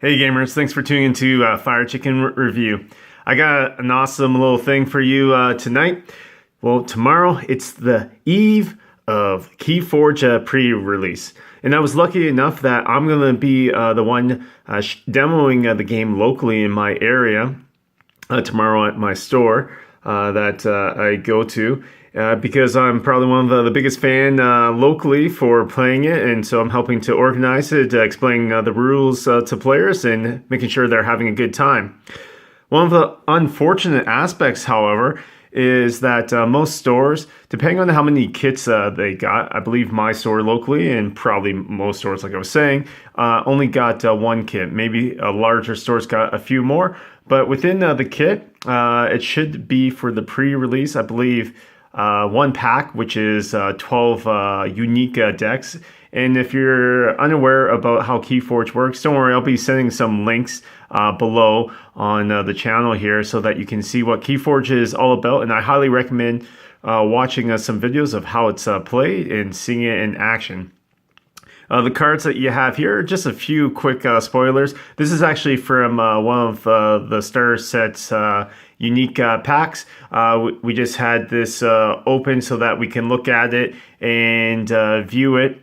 Hey gamers, thanks for tuning into Fire Chicken Review. I got an awesome little thing for you tonight. Well, tomorrow it's the eve of KeyForge pre-release. And I was lucky enough that I'm going to be the one demoing the game locally in my area tomorrow at my store that I go to. Because I'm probably one of the biggest fan locally for playing it, and so I'm helping to organize it, explaining the rules to players and making sure they're having a good time. One of the unfortunate aspects, however, is that most stores, depending on how many kits they got, I believe my store locally and probably most stores, like I was saying, only got one kit. Maybe larger stores got a few more, but within the kit, it should be for the pre-release, I believe, one pack, which is 12 unique decks. And if you're unaware about how KeyForge works, don't worry, I'll be sending some links below on the channel here so that you can see what KeyForge is all about. And I highly recommend watching some videos of how it's played and seeing it in action. The cards that you have here, just a few quick spoilers. This is actually from one of the starter set's unique packs. We just had this open so that we can look at it and view it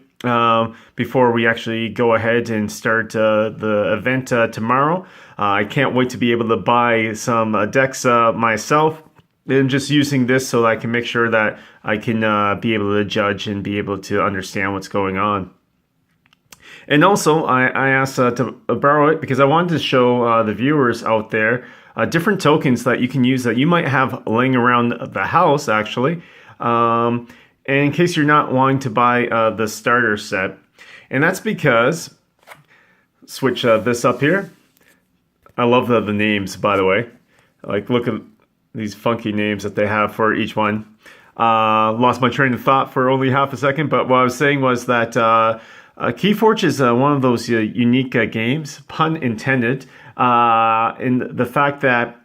before we actually go ahead and start the event tomorrow. I can't wait to be able to buy some decks myself. And just using this so that I can make sure that I can be able to judge and be able to understand what's going on. And also, I asked to borrow it because I wanted to show the viewers out there different tokens that you can use that you might have laying around the house, actually, and in case you're not wanting to buy the starter set. And that's because, switch this up here. I love the names, by the way. Like, look at these funky names that they have for each one. Lost my train of thought for only half a second, but what I was saying was that KeyForge is one of those unique games, pun intended, in the fact that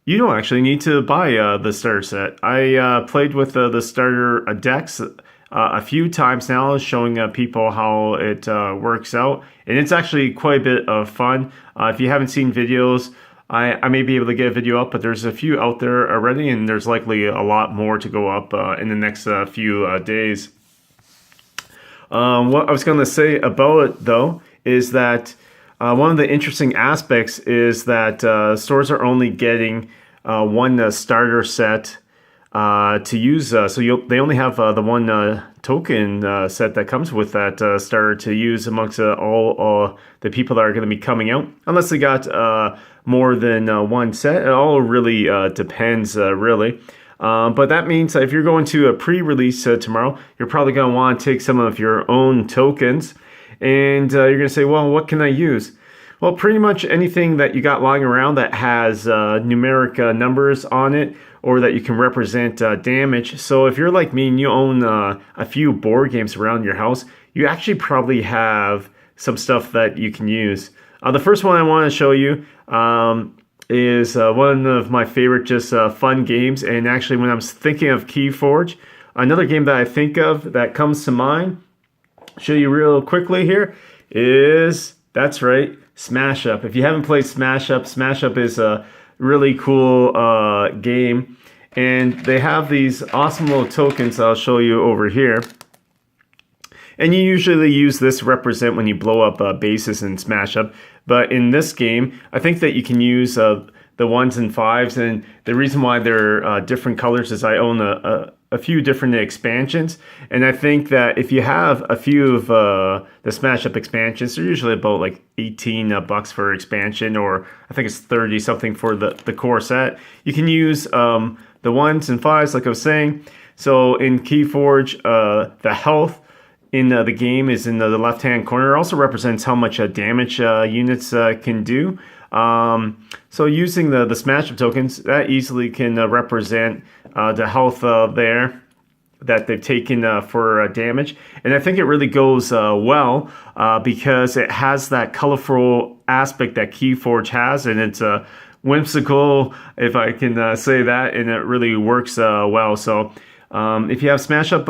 you don't actually need to buy the starter set. I played with the starter decks a few times now, showing people how it works out, and it's actually quite a bit of fun. If you haven't seen videos, I may be able to get a video up, but there's a few out there already, and there's likely a lot more to go up in the next few days. What I was going to say about it, though, is that one of the interesting aspects is that stores are only getting one starter set to use. So they only have the one token set that comes with that starter to use amongst all the people that are going to be coming out. Unless they got more than one set. It all really depends, really. But that means if you're going to a pre-release tomorrow, you're probably going to want to take some of your own tokens. And you're going to say, well, what can I use? Well, pretty much anything that you got lying around that has numeric numbers on it or that you can represent damage. So if you're like me and you own a few board games around your house, you actually probably have some stuff that you can use. The first one I want to show you is one of my favorite just fun games. And actually, when I'm thinking of KeyForge, another game that I think of that comes to mind, show you real quickly here, is, that's right, Smash Up. If you haven't played Smash Up is a really cool game. And they have these awesome little tokens I'll show you over here. And you usually use this to represent when you blow up bases in Smash Up. But in this game, I think that you can use the 1s and 5s. And the reason why they're different colors is I own a few different expansions. And I think that if you have a few of the Smash Up expansions, they're usually about like 18 bucks for expansion, or I think it's 30 something for the core set. You can use the 1s and 5s, like I was saying. So in KeyForge, the health in the game is in the left-hand corner. It also represents how much damage units can do. So using the Smash Up tokens, that easily can represent the health there that they've taken for damage. And I think it really goes well because it has that colorful aspect that KeyForge has, and it's whimsical, if I can say that, and it really works well. So if you have Smash Up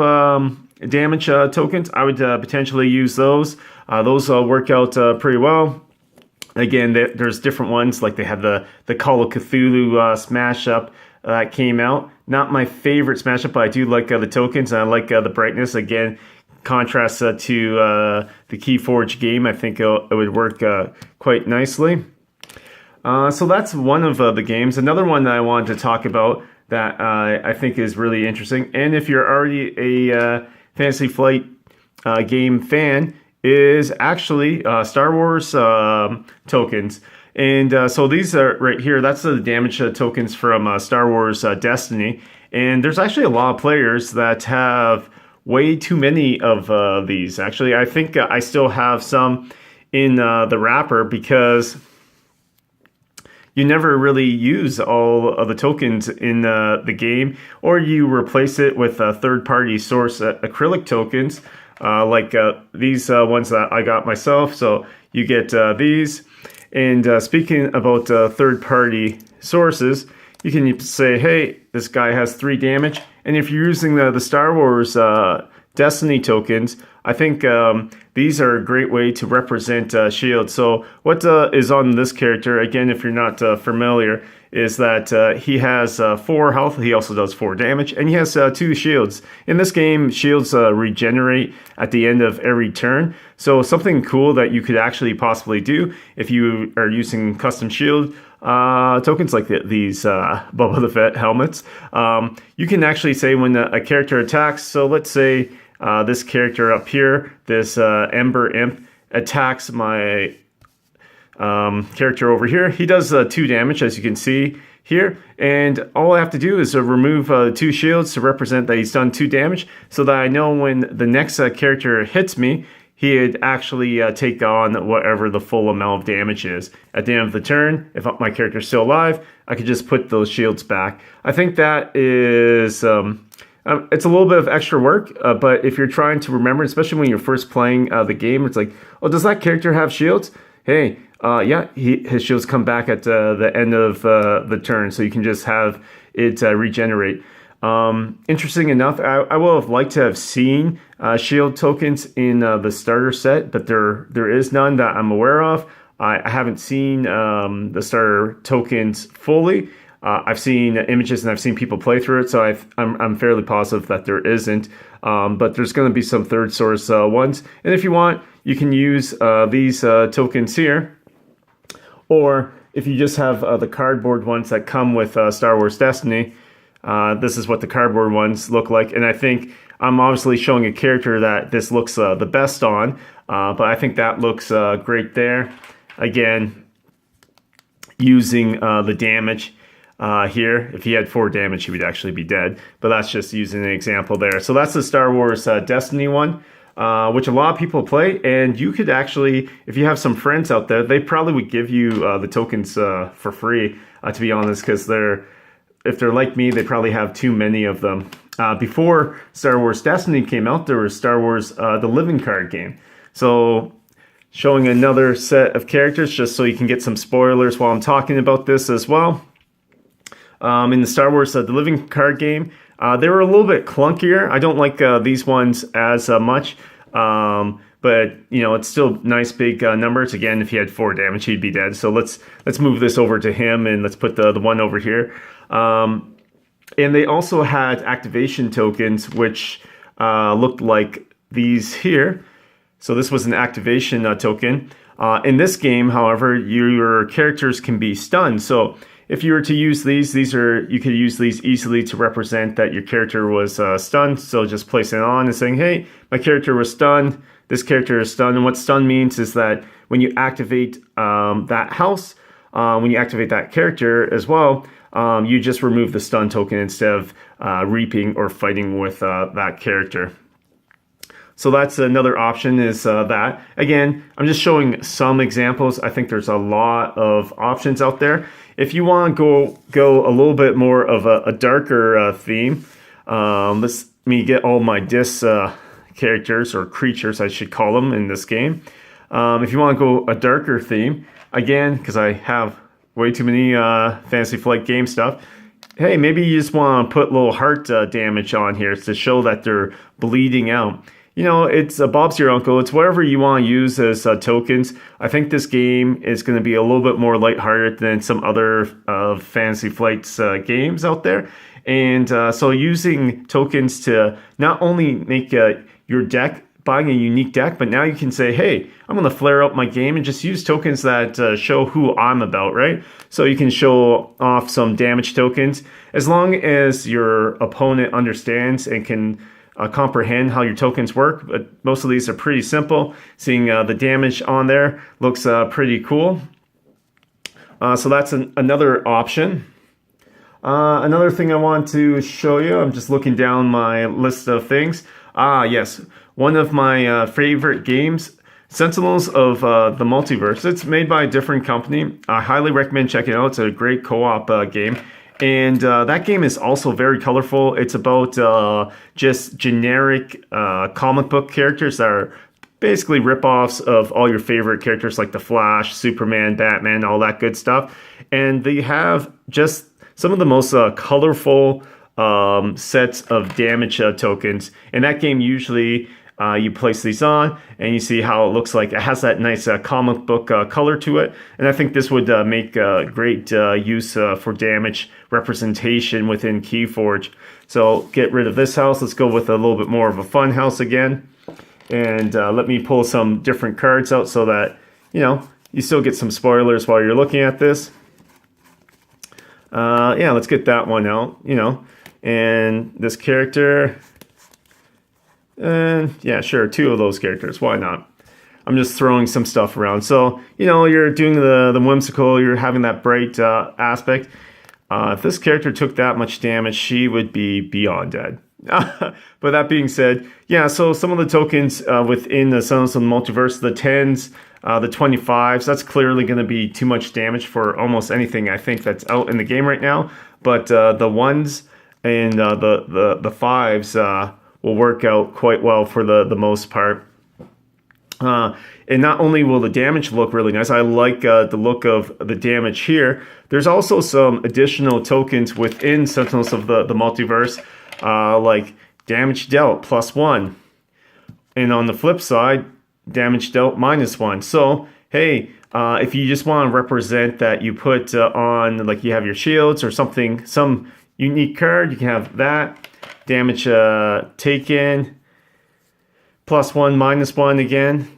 damage tokens, I would potentially use those. Those work out pretty well. Again, there's different ones, like they have the Call of Cthulhu smash up that came out. Not my favorite smash up, but I do like the tokens, and I like the brightness. Again, contrast to the KeyForge game. I think it would work quite nicely. So that's one of the games. Another one that I wanted to talk about that I think is really interesting, and if you're already a Fantasy Flight game fan, is actually Star Wars tokens. And so these are right here. That's the damage tokens from Star Wars Destiny. And there's actually a lot of players that have way too many of these. Actually, I think I still have some in the wrapper because you never really use all of the tokens in the game, or you replace it with third-party source acrylic tokens, like these ones that I got myself. So you get these. And speaking about third-party sources, you can say, hey, this guy has 3 damage. And if you're using the Star Wars Destiny tokens, I think these are a great way to represent shields. So what is on this character, again, if you're not familiar, is that he has 4 health. He also does 4 damage, and he has 2 shields. In this game, shields regenerate at the end of every turn. So something cool that you could actually possibly do if you are using custom shield tokens like these Boba the Fett helmets, you can actually say when a character attacks. So let's say this character up here, this Ember Imp, attacks my character over here. He does 2 damage, as you can see here, and all I have to do is remove 2 shields to represent that he's done 2 damage, so that I know when the next character hits me, he'd actually take on whatever the full amount of damage is. At the end of the turn, if my character's still alive, I could just put those shields back. I think that is it's a little bit of extra work, but if you're trying to remember, especially when you're first playing the game, it's like, oh, does that character have shields? Hey, yeah, his shields come back at the end of the turn, so you can just have it regenerate. Interesting enough, I would have liked to have seen shield tokens in the starter set, but there is none that I'm aware of. I haven't seen the starter tokens fully. I've seen images and I've seen people play through it, so I'm fairly positive that there isn't. But there's going to be some third source ones. And if you want, you can use these tokens here. Or if you just have the cardboard ones that come with Star Wars Destiny, this is what the cardboard ones look like. And I think I'm obviously showing a character that this looks the best on. But I think that looks great there. Again, using the damage. Here, if he had 4 damage, he would actually be dead. But that's just using an example there. So that's the Star Wars Destiny one, which a lot of people play. And you could actually, if you have some friends out there, they probably would give you the tokens for free, to be honest, because if they're like me, they probably have too many of them. Before Star Wars Destiny came out, there was Star Wars the Living Card game. So showing another set of characters, just so you can get some spoilers while I'm talking about this as well. In the Star Wars The Living Card game, they were a little bit clunkier. I don't like these ones as much, but you know, it's still nice big numbers. Again, if he had 4 damage, he'd be dead. So let's move this over to him, and let's put the one over here. And they also had activation tokens, which looked like these here. So this was an activation token. In this game, however, your characters can be stunned. So if you were to use these you could use these easily to represent that your character was stunned. So just placing it on and saying, hey, my character was stunned. This character is stunned. And what stun means is that when you activate that house, when you activate that character as well, you just remove the stun token instead of reaping or fighting with that character. So that's another option, is that. Again, I'm just showing some examples. I think there's a lot of options out there. If you want to go a little bit more of a darker theme, let me get all my dis characters, or creatures I should call them, in this game. If you want to go a darker theme, again, because I have way too many Fantasy Flight game stuff, hey, maybe you just want to put a little heart damage on here to show that they're bleeding out. it's Bob's your uncle. It's whatever you want to use as tokens. I think this game is going to be a little bit more lighthearted than some other Fantasy Flight's games out there. And so using tokens to not only make your deck, buying a unique deck, but now you can say, hey, I'm going to flare up my game and just use tokens that show who I'm about, right? So you can show off some damage tokens as long as your opponent understands and can comprehend how your tokens work. But most of these are pretty simple. Seeing the damage on there looks pretty cool. So that's another option. Another thing I want to show you, I'm just looking down my list of things. Yes, one of my favorite games, Sentinels of the Multiverse. It's made by a different company. I highly recommend checking it out. It's a great co-op game. And that game is also very colorful. It's about just generic comic book characters that are basically ripoffs of all your favorite characters like the Flash, Superman, Batman, all that good stuff. And they have just some of the most colorful sets of damage tokens. In that game, usually you place these on and you see how it looks like. It has that nice comic book color to it. And I think this would make great use for damage representation within KeyForge. So get rid of this house. Let's go with a little bit more of a fun house again. And let me pull some different cards out so that, you still get some spoilers while you're looking at this. Yeah, let's get that one out, and this character, and yeah, sure, two of those characters, why not? I'm just throwing some stuff around. So, you're doing the whimsical, you're having that bright aspect. If this character took that much damage, she would be beyond dead. But that being said, yeah, so some of the tokens within the Sentinels of the Multiverse, the 10s, the 25s, that's clearly going to be too much damage for almost anything I think that's out in the game right now. But the 1s and the 5s will work out quite well for the most part. And not only will the damage look really nice, I like the look of the damage here. There's also some additional tokens within Sentinels of the Multiverse, like damage dealt +1. And on the flip side, damage dealt -1. So, hey, if you just want to represent that you put on, like you have your shields or something, some unique card, you can have that. Damage taken, +1, -1 again.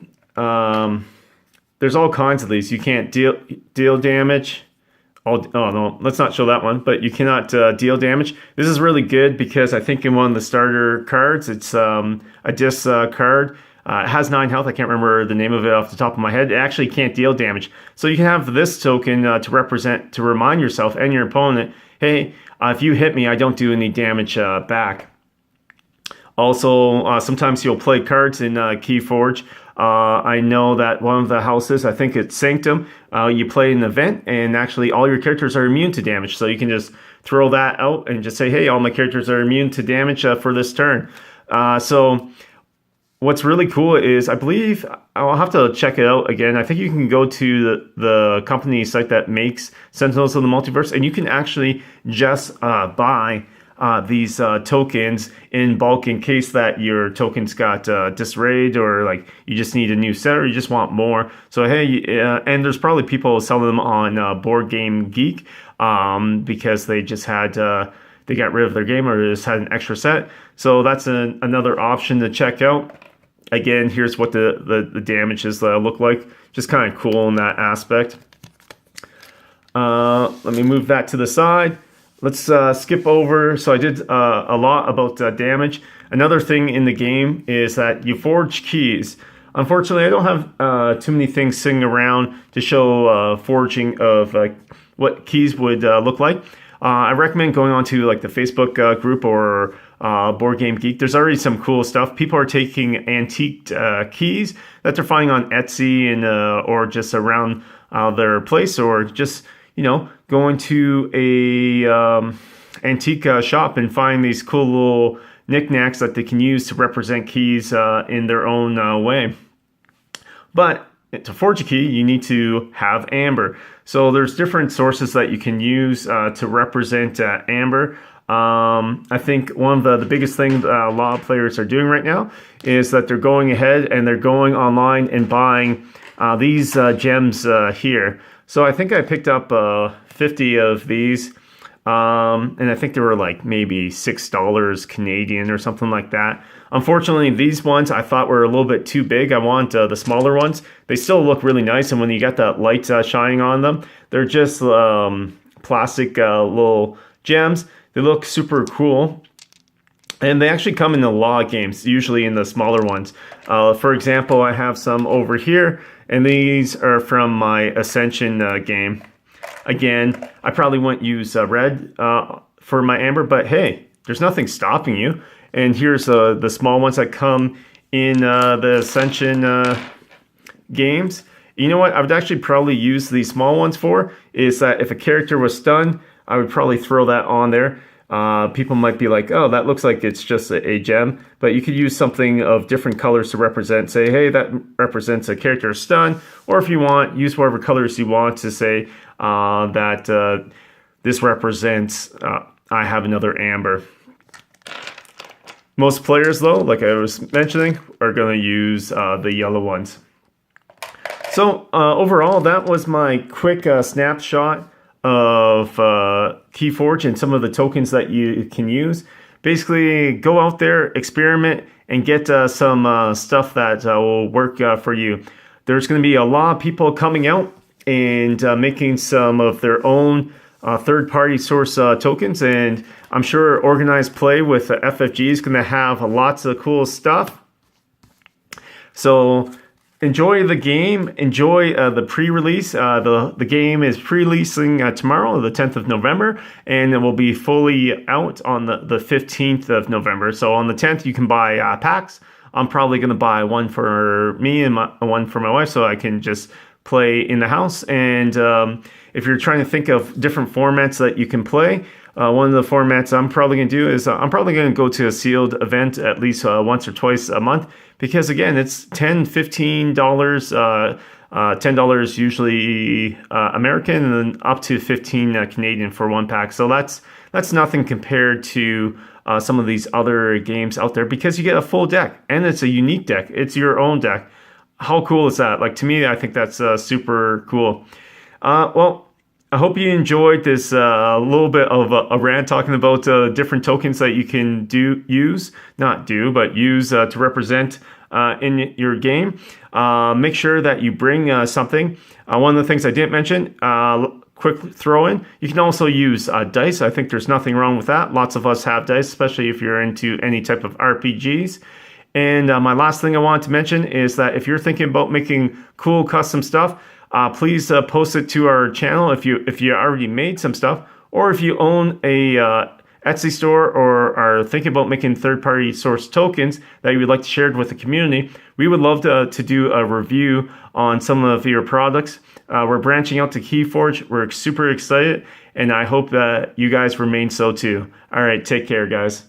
There's all kinds of these. You can't deal damage. Oh no, let's not show that one. But you cannot deal damage. This is really good because I think in one of the starter cards, it's a dis card. It has 9 health. I can't remember the name of it off the top of my head. It actually can't deal damage. So you can have this token to remind yourself and your opponent, hey, if you hit me, I don't do any damage back. Also, sometimes you'll play cards in KeyForge. I know that one of the houses, I think it's Sanctum, you play an event and actually all your characters are immune to damage. So you can just throw that out and just say, hey, all my characters are immune to damage for this turn. So what's really cool is, I believe, I'll have to check it out again. I think you can go to the company site that makes Sentinels of the Multiverse, and you can actually just buy these tokens in bulk in case that your tokens got disarrayed, or like you just need a new set, or you just want more. So hey, and there's probably people selling them on Board Game Geek because they just had they got rid of their game or just had an extra set. So that's another option to check out. Again, here's what the damages look like. Just kind of cool in that aspect. Let me move that to the side. Let's skip over. So I did a lot about damage. Another thing in the game is that you forge keys. Unfortunately, I don't have too many things sitting around to show forging of what keys would look like. I recommend going on to like the Facebook group or Board Game Geek. There's already some cool stuff. People are taking antique keys that they're finding on Etsy and or just around their place, or just going to a antique shop and find these cool little knickknacks that they can use to represent keys in their own way. But to forge a key, you need to have amber. So there's different sources that you can use to represent amber. I think one of the biggest things a lot of players are doing right now is that they're going ahead and they're going online and buying these gems here. So I think I picked up 50 of these, and I think they were like maybe $6 Canadian or something like that. Unfortunately, these ones I thought were a little bit too big. I want the smaller ones. They still look really nice, and when you got that light shining on them, they're just plastic little gems. They look super cool. And they actually come in a lot of games, usually in the smaller ones. For example, I have some over here, and these are from my Ascension game. Again, I probably wouldn't use red for my amber, but hey, there's nothing stopping you. And here's the small ones that come in the Ascension games. You know what I would actually probably use these small ones for is that if a character was stunned, I would probably throw that on there. People might be like, oh, that looks like it's just a gem, but you could use something of different colors to represent, say, hey, that represents a character stun, or if you want, use whatever colors you want to say that this represents I have another amber. Most players, though, like I was mentioning, are going to use the yellow ones. So overall, that was my quick snapshot of KeyForge and some of the tokens that you can use. Basically, go out there, experiment, and get some stuff that will work for you. There's going to be a lot of people coming out and making some of their own third-party source tokens, and I'm sure organized play with FFG is going to have lots of cool stuff. So enjoy the game. Enjoy the pre-release. The game is pre-releasing tomorrow, the 10th of November, and it will be fully out on the 15th of November. So on the 10th, you can buy packs. I'm probably going to buy one for me and one for my wife, so I can just play in the house. And if you're trying to think of different formats that you can play, one of the formats I'm probably going to do is I'm probably going to go to a sealed event at least once or twice a month, because again, it's $10, $15, $10 usually American, and then up to 15 Canadian for one pack. So that's nothing compared to some of these other games out there, because you get a full deck, and it's a unique deck. It's your own deck. How cool is that? Like, to me, I think that's super cool. Well, I hope you enjoyed this little bit of a rant talking about different tokens that you can use to represent in your game. Make sure that you bring something. One of the things I didn't mention, quick throw in, you can also use dice. I think there's nothing wrong with that. Lots of us have dice, especially if you're into any type of RPGs. And my last thing I wanted to mention is that if you're thinking about making cool custom stuff, please post it to our channel if you already made some stuff, or if you own a Etsy store or are thinking about making third-party source tokens that you would like to share with the community. We would love to do a review on some of your products. We're branching out to KeyForge. We're super excited, and I hope that you guys remain so too. All right, take care, guys.